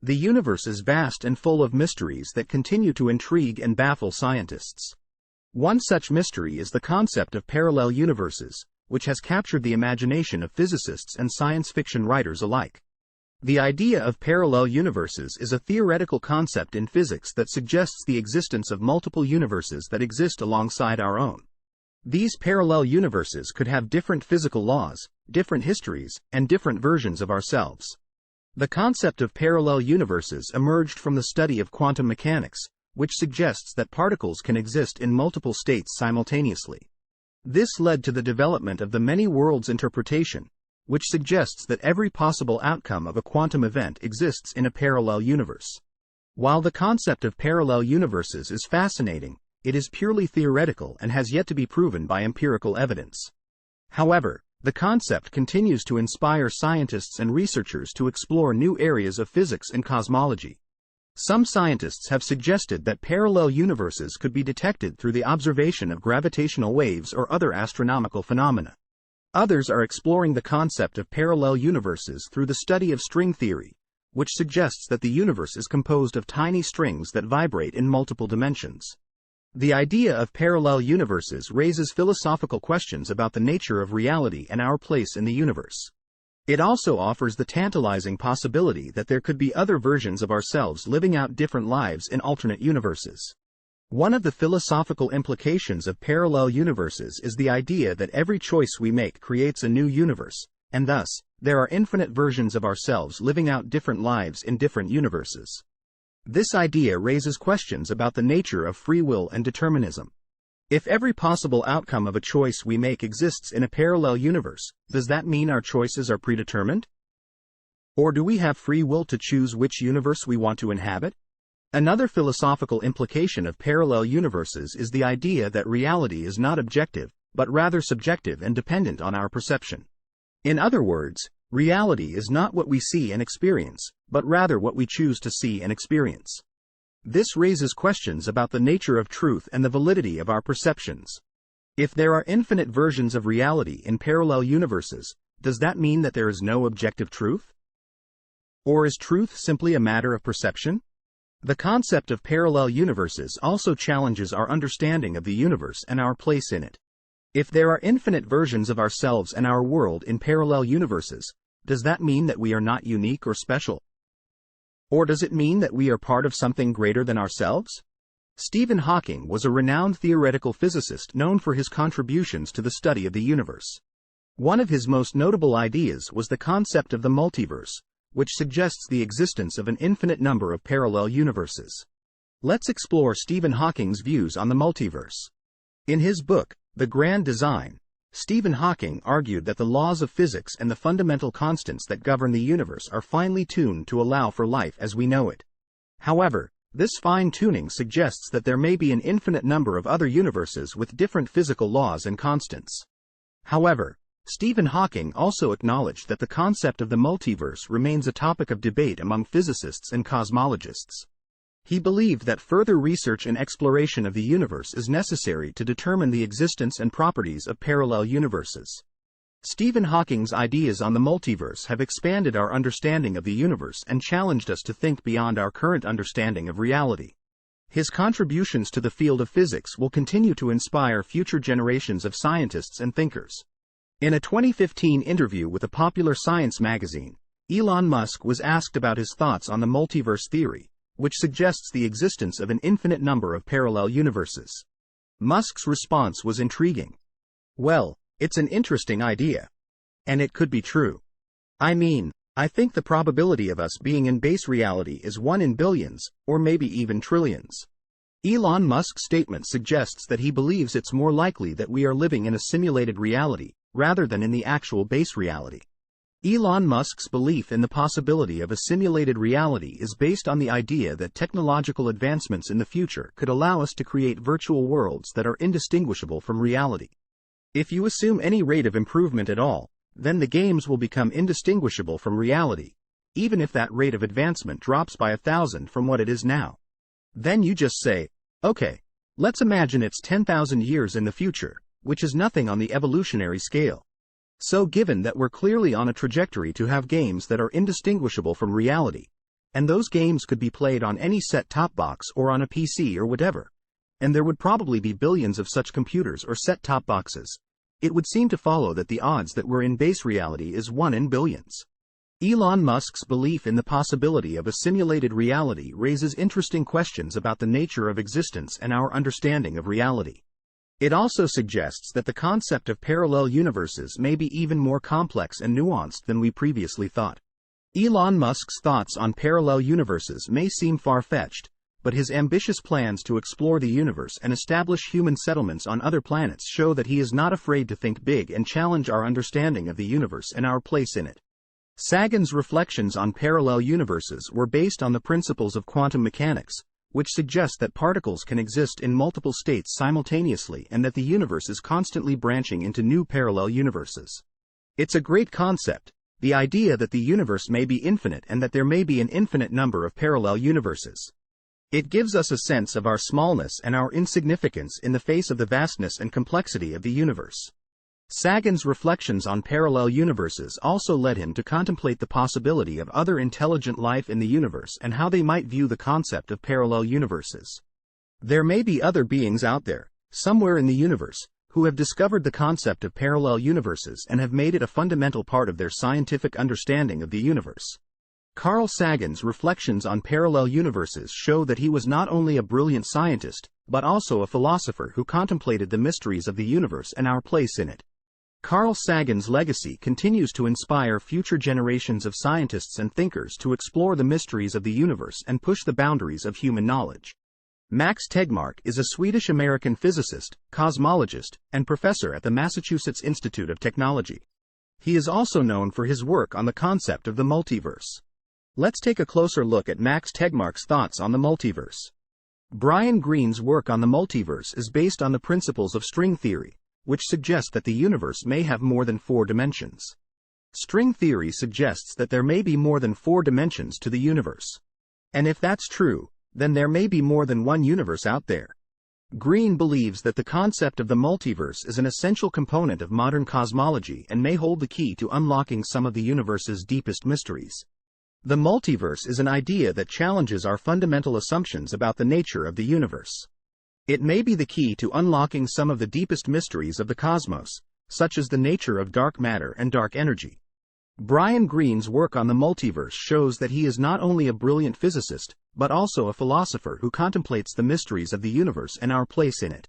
The universe is vast and full of mysteries that continue to intrigue and baffle scientists. One such mystery is the concept of parallel universes, which has captured the imagination of physicists and science fiction writers alike. The idea of parallel universes is a theoretical concept in physics that suggests the existence of multiple universes that exist alongside our own. These parallel universes could have different physical laws, different histories, and different versions of ourselves. The concept of parallel universes emerged from the study of quantum mechanics, which suggests that particles can exist in multiple states simultaneously. This led to the development of the many worlds interpretation, which suggests that every possible outcome of a quantum event exists in a parallel universe. While the concept of parallel universes is fascinating, it is purely theoretical and has yet to be proven by empirical evidence. However, the concept continues to inspire scientists and researchers to explore new areas of physics and cosmology. Some scientists have suggested that parallel universes could be detected through the observation of gravitational waves or other astronomical phenomena. Others are exploring the concept of parallel universes through the study of string theory, which suggests that the universe is composed of tiny strings that vibrate in multiple dimensions. The idea of parallel universes raises philosophical questions about the nature of reality and our place in the universe. It also offers the tantalizing possibility that there could be other versions of ourselves living out different lives in alternate universes. One of the philosophical implications of parallel universes is the idea that every choice we make creates a new universe, and thus, there are infinite versions of ourselves living out different lives in different universes. This idea raises questions about the nature of free will and determinism. If every possible outcome of a choice we make exists in a parallel universe, does that mean our choices are predetermined? Or do we have free will to choose which universe we want to inhabit? Another philosophical implication of parallel universes is the idea that reality is not objective, but rather subjective and dependent on our perception. In other words, reality is not what we see and experience, but rather what we choose to see and experience. This raises questions about the nature of truth and the validity of our perceptions. If there are infinite versions of reality in parallel universes, does that mean that there is no objective truth? Or is truth simply a matter of perception? The concept of parallel universes also challenges our understanding of the universe and our place in it. If there are infinite versions of ourselves and our world in parallel universes, does that mean that we are not unique or special? Or does it mean that we are part of something greater than ourselves? Stephen Hawking was a renowned theoretical physicist known for his contributions to the study of the universe. One of his most notable ideas was the concept of the multiverse, which suggests the existence of an infinite number of parallel universes. Let's explore Stephen Hawking's views on the multiverse. In his book, The Grand Design, Stephen Hawking argued that the laws of physics and the fundamental constants that govern the universe are finely tuned to allow for life as we know it. However, this fine-tuning suggests that there may be an infinite number of other universes with different physical laws and constants. However, Stephen Hawking also acknowledged that the concept of the multiverse remains a topic of debate among physicists and cosmologists. He believed that further research and exploration of the universe is necessary to determine the existence and properties of parallel universes. Stephen Hawking's ideas on the multiverse have expanded our understanding of the universe and challenged us to think beyond our current understanding of reality. His contributions to the field of physics will continue to inspire future generations of scientists and thinkers. In a 2015 interview with a popular science magazine, Elon Musk was asked about his thoughts on the multiverse theory, which suggests the existence of an infinite number of parallel universes. Musk's response was intriguing. "Well, it's an interesting idea. And it could be true. I mean, I think the probability of us being in base reality is 1 in billions, or maybe even trillions." Elon Musk's statement suggests that he believes it's more likely that we are living in a simulated reality, rather than in the actual base reality. Elon Musk's belief in the possibility of a simulated reality is based on the idea that technological advancements in the future could allow us to create virtual worlds that are indistinguishable from reality. If you assume any rate of improvement at all, then the games will become indistinguishable from reality, even if that rate of advancement drops by 1,000 from what it is now. Then you just say, okay, let's imagine it's 10,000 years in the future, which is nothing on the evolutionary scale. So given that we're clearly on a trajectory to have games that are indistinguishable from reality, And those games could be played on any set-top box or on a PC or whatever. And there would probably be billions of such computers or set-top boxes. It would seem to follow that the odds that we're in base reality is 1 in billions. Elon Musk's belief in the possibility of a simulated reality raises interesting questions about the nature of existence and our understanding of reality. It also suggests that the concept of parallel universes may be even more complex and nuanced than we previously thought. Elon Musk's thoughts on parallel universes may seem far-fetched, but his ambitious plans to explore the universe and establish human settlements on other planets show that he is not afraid to think big and challenge our understanding of the universe and our place in it. Sagan's reflections on parallel universes were based on the principles of quantum mechanics, which suggest that particles can exist in multiple states simultaneously and that the universe is constantly branching into new parallel universes. It's a great concept, the idea that the universe may be infinite and that there may be an infinite number of parallel universes. It gives us a sense of our smallness and our insignificance in the face of the vastness and complexity of the universe. Sagan's reflections on parallel universes also led him to contemplate the possibility of other intelligent life in the universe and how they might view the concept of parallel universes. There may be other beings out there, somewhere in the universe, who have discovered the concept of parallel universes and have made it a fundamental part of their scientific understanding of the universe. Carl Sagan's reflections on parallel universes show that he was not only a brilliant scientist, but also a philosopher who contemplated the mysteries of the universe and our place in it. Carl Sagan's legacy continues to inspire future generations of scientists and thinkers to explore the mysteries of the universe and push the boundaries of human knowledge. Max Tegmark is a Swedish-American physicist, cosmologist, and professor at the Massachusetts Institute of Technology. He is also known for his work on the concept of the multiverse. Let's take a closer look at Max Tegmark's thoughts on the multiverse. Brian Greene's work on the multiverse is based on the principles of string theory, which suggest that the universe may have more than 4 dimensions. String theory suggests that there may be more than 4 dimensions to the universe. And if that's true, then there may be more than one universe out there. Greene believes that the concept of the multiverse is an essential component of modern cosmology and may hold the key to unlocking some of the universe's deepest mysteries. The multiverse is an idea that challenges our fundamental assumptions about the nature of the universe. It may be the key to unlocking some of the deepest mysteries of the cosmos, such as the nature of dark matter and dark energy. Brian Greene's work on the multiverse shows that he is not only a brilliant physicist, but also a philosopher who contemplates the mysteries of the universe and our place in it.